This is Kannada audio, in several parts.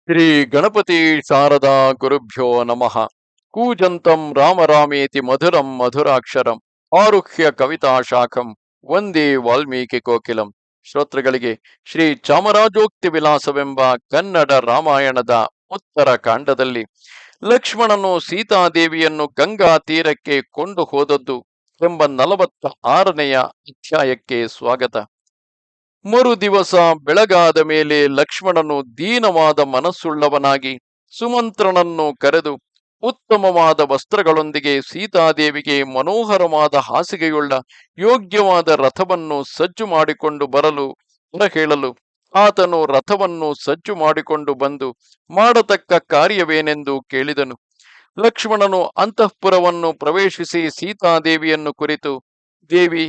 ಶ್ರೀ ಗಣಪತಿ ಶಾರದಾ ಗುರುಭ್ಯೋ ನಮಃ. ಕೂಜಂತಂ ರಾಮ ರಾಮೇತಿ ಮಧುರಂ ಮಧುರಾಕ್ಷರಂ ಆರುಹ್ಯ ಕವಿತಾ ಶಾಖಂ ವಂದೇ ವಾಲ್ಮೀಕಿ ಕೋಕಿಲಂ. ಶ್ರೋತೃಗಳಿಗೆ ಶ್ರೀ ಚಾಮರಾಜೋಕ್ತಿ ವಿಲಾಸವೆಂಬ ಕನ್ನಡ ರಾಮಾಯಣದ ಉತ್ತರ ಕಾಂಡದಲ್ಲಿ ಲಕ್ಷ್ಮಣನು ಸೀತಾದೇವಿಯನ್ನು ಗಂಗಾ ತೀರಕ್ಕೆ ಕೊಂಡು ಹೋದದ್ದು ಎಂಬ 46ನೆಯ ಅಧ್ಯಾಯಕ್ಕೆ ಸ್ವಾಗತ. ಮರು ದಿವಸ ಬೆಳಗಾದ ಮೇಲೆ ಲಕ್ಷ್ಮಣನು ದೀನವಾದ ಮನಸ್ಸುಳ್ಳವನಾಗಿ ಸುಮಂತ್ರನನ್ನು ಕರೆದು ಉತ್ತಮವಾದ ವಸ್ತ್ರಗಳೊಂದಿಗೆ ಸೀತಾದೇವಿಗೆ ಮನೋಹರವಾದ ಹಾಸಿಗೆಯುಳ್ಳ ಯೋಗ್ಯವಾದ ರಥವನ್ನು ಸಜ್ಜು ಮಾಡಿಕೊಂಡು ಬರಲು ಹೇಳಲು ಆತನು ರಥವನ್ನು ಸಜ್ಜು ಮಾಡಿಕೊಂಡು ಬಂದು ಮಾಡತಕ್ಕ ಕಾರ್ಯವೇನೆಂದು ಕೇಳಿದನು. ಲಕ್ಷ್ಮಣನು ಅಂತಃಪುರವನ್ನು ಪ್ರವೇಶಿಸಿ ಸೀತಾದೇವಿಯನ್ನು ಕುರಿತು, ದೇವಿ,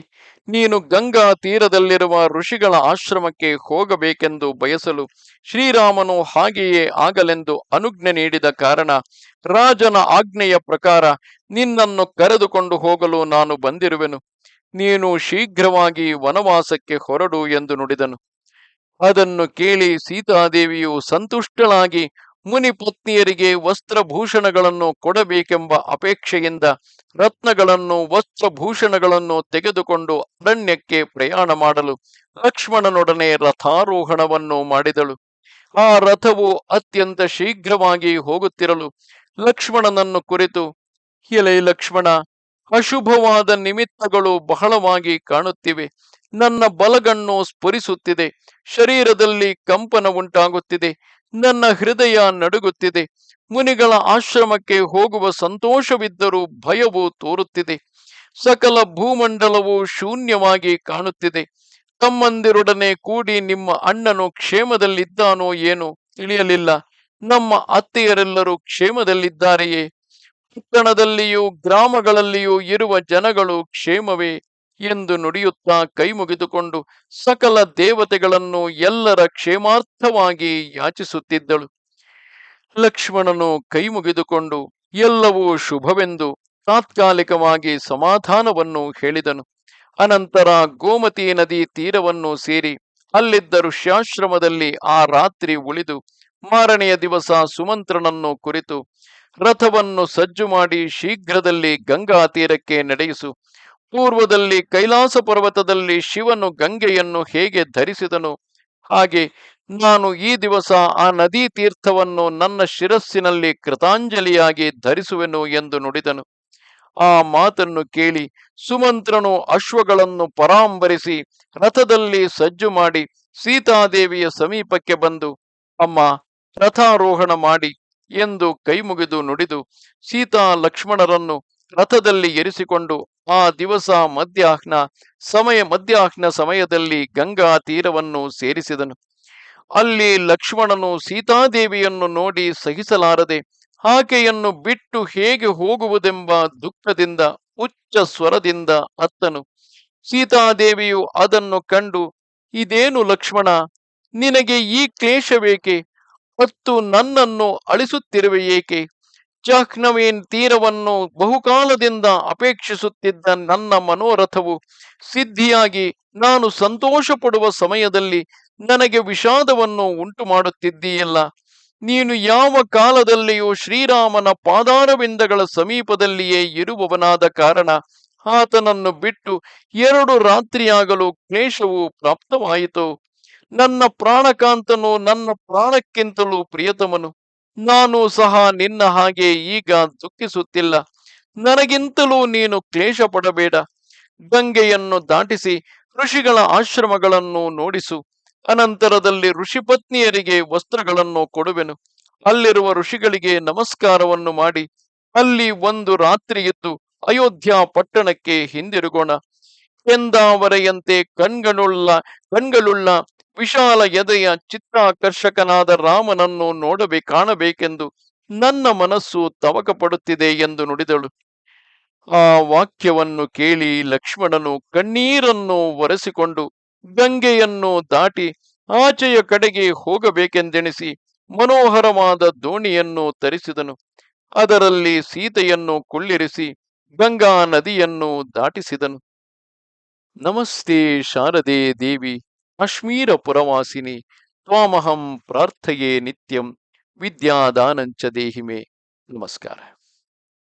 ನೀನು ಗಂಗಾ ತೀರದಲ್ಲಿರುವ ಋಷಿಗಳ ಆಶ್ರಮಕ್ಕೆ ಹೋಗಬೇಕೆಂದು ಬಯಸಲು ಶ್ರೀರಾಮನು ಹಾಗೆಯೇ ಆಗಲೆಂದು ಅನುಜ್ಞೆ ನೀಡಿದ ಕಾರಣ ರಾಜನ ಆಜ್ಞೆಯ ಪ್ರಕಾರ ನಿನ್ನನ್ನು ಕರೆದುಕೊಂಡು ಹೋಗಲು ನಾನು ಬಂದಿರುವೆನು. ನೀನು ಶೀಘ್ರವಾಗಿ ವನವಾಸಕ್ಕೆ ಹೊರಡು ಎಂದು ನುಡಿದನು. ಅದನ್ನು ಕೇಳಿ ಸೀತಾದೇವಿಯು ಸಂತುಷ್ಟಳಾಗಿ ಮುನಿ ಪತ್ನಿಯರಿಗೆ ವಸ್ತ್ರಭೂಷಣಗಳನ್ನು ಕೊಡಬೇಕೆಂಬ ಅಪೇಕ್ಷೆಯಿಂದ ರತ್ನಗಳನ್ನು ವಸ್ತ್ರಭೂಷಣಗಳನ್ನು ತೆಗೆದುಕೊಂಡು ಅರಣ್ಯಕ್ಕೆ ಪ್ರಯಾಣ ಮಾಡಲು ಲಕ್ಷ್ಮಣನೊಡನೆ ರಥಾರೋಹಣವನ್ನು ಮಾಡಿದಳು. ಆ ರಥವು ಅತ್ಯಂತ ಶೀಘ್ರವಾಗಿ ಹೋಗುತ್ತಿರಲು ಲಕ್ಷ್ಮಣನನ್ನು ಕುರಿತು, ಎಲೈ ಲಕ್ಷ್ಮಣ, ಅಶುಭವಾದ ನಿಮಿತ್ತಗಳು ಬಹಳವಾಗಿ ಕಾಣುತ್ತಿವೆ. ನನ್ನ ಬಲಗಣ್ಣು ಸ್ಫುರಿಸುತ್ತಿದೆ, ಶರೀರದಲ್ಲಿ ಕಂಪನ ಉಂಟಾಗುತ್ತಿದೆ, ನನ್ನ ಹೃದಯ ನಡುಗುತ್ತಿದೆ. ಮುನಿಗಳ ಆಶ್ರಮಕ್ಕೆ ಹೋಗುವ ಸಂತೋಷವಿದ್ದರೂ ಭಯವು ತೋರುತ್ತಿದೆ. ಸಕಲ ಭೂಮಂಡಲವು ಶೂನ್ಯವಾಗಿ ಕಾಣುತ್ತಿದೆ. ತಮ್ಮಂದಿರೊಡನೆ ಕೂಡಿ ನಿಮ್ಮ ಅಣ್ಣನು ಕ್ಷೇಮದಲ್ಲಿದ್ದಾನೋ ಏನೋ ತಿಳಿಯಲಿಲ್ಲ. ನಮ್ಮ ಅತ್ತೆಯರೆಲ್ಲರೂ ಕ್ಷೇಮದಲ್ಲಿದ್ದಾರೆಯೇ? ಪಟ್ಟಣದಲ್ಲಿಯೂ ಗ್ರಾಮಗಳಲ್ಲಿಯೂ ಇರುವ ಜನಗಳು ಕ್ಷೇಮವೇ ಎಂದು ನುಡಿಯುತ್ತಾ ಕೈ ಮುಗಿದುಕೊಂಡು ಸಕಲ ದೇವತೆಗಳನ್ನು ಎಲ್ಲರ ಕ್ಷೇಮಾರ್ಥವಾಗಿ ಯಾಚಿಸುತ್ತಿದ್ದಳು. ಲಕ್ಷ್ಮಣನು ಕೈ ಮುಗಿದುಕೊಂಡು ಎಲ್ಲವೂ ಶುಭವೆಂದು ತಾತ್ಕಾಲಿಕವಾಗಿ ಸಮಾಧಾನವನ್ನು ಹೇಳಿದನು. ಅನಂತರ ಗೋಮತಿ ನದಿ ತೀರವನ್ನು ಸೇರಿ ಅಲ್ಲಿದ್ದ ಋಷ್ಯಾಶ್ರಮದಲ್ಲಿ ಆ ರಾತ್ರಿ ಉಳಿದು ಮಾರನೆಯ ದಿವಸ ಸುಮಂತ್ರನನ್ನು ಕುರಿತು, ರಥವನ್ನು ಸಜ್ಜು ಮಾಡಿ ಶೀಘ್ರದಲ್ಲಿ ಗಂಗಾ ತೀರಕ್ಕೆ ನಡೆಯಿಸು. ಪೂರ್ವದಲ್ಲಿ ಕೈಲಾಸ ಪರ್ವತದಲ್ಲಿ ಶಿವನು ಗಂಗೆಯನ್ನು ಹೇಗೆ ಧರಿಸಿದನು ಹಾಗೆ ನಾನು ಈ ದಿವಸ ಆ ನದಿ ತೀರ್ಥವನ್ನು ನನ್ನ ಶಿರಸ್ಸಿನಲ್ಲಿ ಕೃತಾಂಜಲಿಯಾಗಿ ಧರಿಸುವೆನು ಎಂದು ನುಡಿದನು. ಆ ಮಾತನ್ನು ಕೇಳಿ ಸುಮಂತ್ರನು ಅಶ್ವಗಳನ್ನು ಪರಾಂಬರಿಸಿ ರಥದಲ್ಲಿ ಸಜ್ಜು ಮಾಡಿ ಸೀತಾದೇವಿಯ ಸಮೀಪಕ್ಕೆ ಬಂದು, ಅಮ್ಮ, ರಥಾರೋಹಣ ಮಾಡಿ ಎಂದು ಕೈಮುಗಿದು ನುಡಿದು ಸೀತಾ ಲಕ್ಷ್ಮಣರನ್ನು ರಥದಲ್ಲಿ ಎರಿಸಿಕೊಂಡು ಆ ದಿವಸ ಮಧ್ಯಾಹ್ನ ಸಮಯದಲ್ಲಿ ಗಂಗಾ ತೀರವನ್ನು ಸೇರಿಸಿದನು. ಅಲ್ಲಿ ಲಕ್ಷ್ಮಣನು ಸೀತಾದೇವಿಯನ್ನು ನೋಡಿ ಸಹಿಸಲಾರದೆ ಆಕೆಯನ್ನು ಬಿಟ್ಟು ಹೇಗೆ ಹೋಗುವುದೆಂಬ ದುಃಖದಿಂದ ಉಚ್ಚ ಸ್ವರದಿಂದ ಅತ್ತನು. ಸೀತಾದೇವಿಯು ಅದನ್ನು ಕಂಡು, ಇದೇನು ಲಕ್ಷ್ಮಣ, ನಿನಗೆ ಈ ಕ್ಲೇಶವೇಕೆ? ಮತ್ತು ನನ್ನನ್ನು ಅಳಿಸುತ್ತಿರುವೆ ಏಕೆ? ಜಾಹ್ನವೀನ್ ತೀರವನ್ನು ಬಹುಕಾಲದಿಂದ ಅಪೇಕ್ಷಿಸುತ್ತಿದ್ದ ನನ್ನ ಮನೋರಥವು ಸಿದ್ಧಿಯಾಗಿ ನಾನು ಸಂತೋಷ ಪಡುವ ಸಮಯದಲ್ಲಿ ನನಗೆ ವಿಷಾದವನ್ನು ಉಂಟು ಮಾಡುತ್ತಿದ್ದೀಯಲ್ಲ. ನೀನು ಯಾವ ಕಾಲದಲ್ಲಿಯೂ ಶ್ರೀರಾಮನ ಪಾದಾರವಿಂದಗಳ ಸಮೀಪದಲ್ಲಿಯೇ ಇರುವವನಾದ ಕಾರಣ ಆತನನ್ನು ಬಿಟ್ಟು 2 ರಾತ್ರಿಯಾಗಲು ಕ್ಲೇಶವು ಪ್ರಾಪ್ತವಾಯಿತು. ನನ್ನ ಪ್ರಾಣಕಾಂತನು ನನ್ನ ಪ್ರಾಣಕ್ಕಿಂತಲೂ ಪ್ರಿಯತಮನು. ನಾನು ಸಹ ನಿನ್ನ ಹಾಗೆ ಈಗ ದುಃಖಿಸುತ್ತಿಲ್ಲ. ನನಗಿಂತಲೂ ನೀನು ಕ್ಲೇಶ ಪಡಬೇಡ. ಗಂಗೆಯನ್ನು ದಾಟಿಸಿ ಋಷಿಗಳ ಆಶ್ರಮಗಳನ್ನು ನೋಡಿಸು. ಅನಂತರದಲ್ಲಿ ಋಷಿಪತ್ನಿಯರಿಗೆ ವಸ್ತ್ರಗಳನ್ನು ಕೊಡುವೆನು. ಅಲ್ಲಿರುವ ಋಷಿಗಳಿಗೆ ನಮಸ್ಕಾರವನ್ನು ಮಾಡಿ ಅಲ್ಲಿ ಒಂದು ರಾತ್ರಿ ಇದ್ದು ಅಯೋಧ್ಯ ಪಟ್ಟಣಕ್ಕೆ ಹಿಂದಿರುಗೋಣ. ಎಂದಾವರೆಯಂತೆ ಕಣ್ಗಳುಳ್ಳ ವಿಶಾಲ ಎದೆಯ ಚಿತ್ತಾಕರ್ಷಕನಾದ ರಾಮನನ್ನು ಕಾಣಬೇಕೆಂದು ನನ್ನ ಮನಸ್ಸು ತವಕ ಪಡುತ್ತಿದೆ ಎಂದು ನುಡಿದಳು. ಆ ವಾಕ್ಯವನ್ನು ಕೇಳಿ ಲಕ್ಷ್ಮಣನು ಕಣ್ಣೀರನ್ನು ಒರೆಸಿಕೊಂಡು ಗಂಗೆಯನ್ನು ದಾಟಿ ಆಚೆಯ ಕಡೆಗೆ ಹೋಗಬೇಕೆಂದೆಣಿಸಿ ಮನೋಹರವಾದ ದೋಣಿಯನ್ನು ತರಿಸಿದನು. ಅದರಲ್ಲಿ ಸೀತೆಯನ್ನು ಕುಳ್ಳಿರಿಸಿ ಗಂಗಾ ನದಿಯನ್ನು ದಾಟಿಸಿದನು. ನಮಸ್ತೆ ಶಾರದೆ ದೇವಿ, ಕಾಶ್ಮೀರ ಪುರವಾಸಿನಿ, ತ್ವಾಮಹಂ ಪ್ರಾರ್ಥಯೇ ನಿತ್ಯಂ. ವಿದ್ಯಾದಾನಂಚ ದೇಹಿಮೆ. ನಮಸ್ಕಾರ.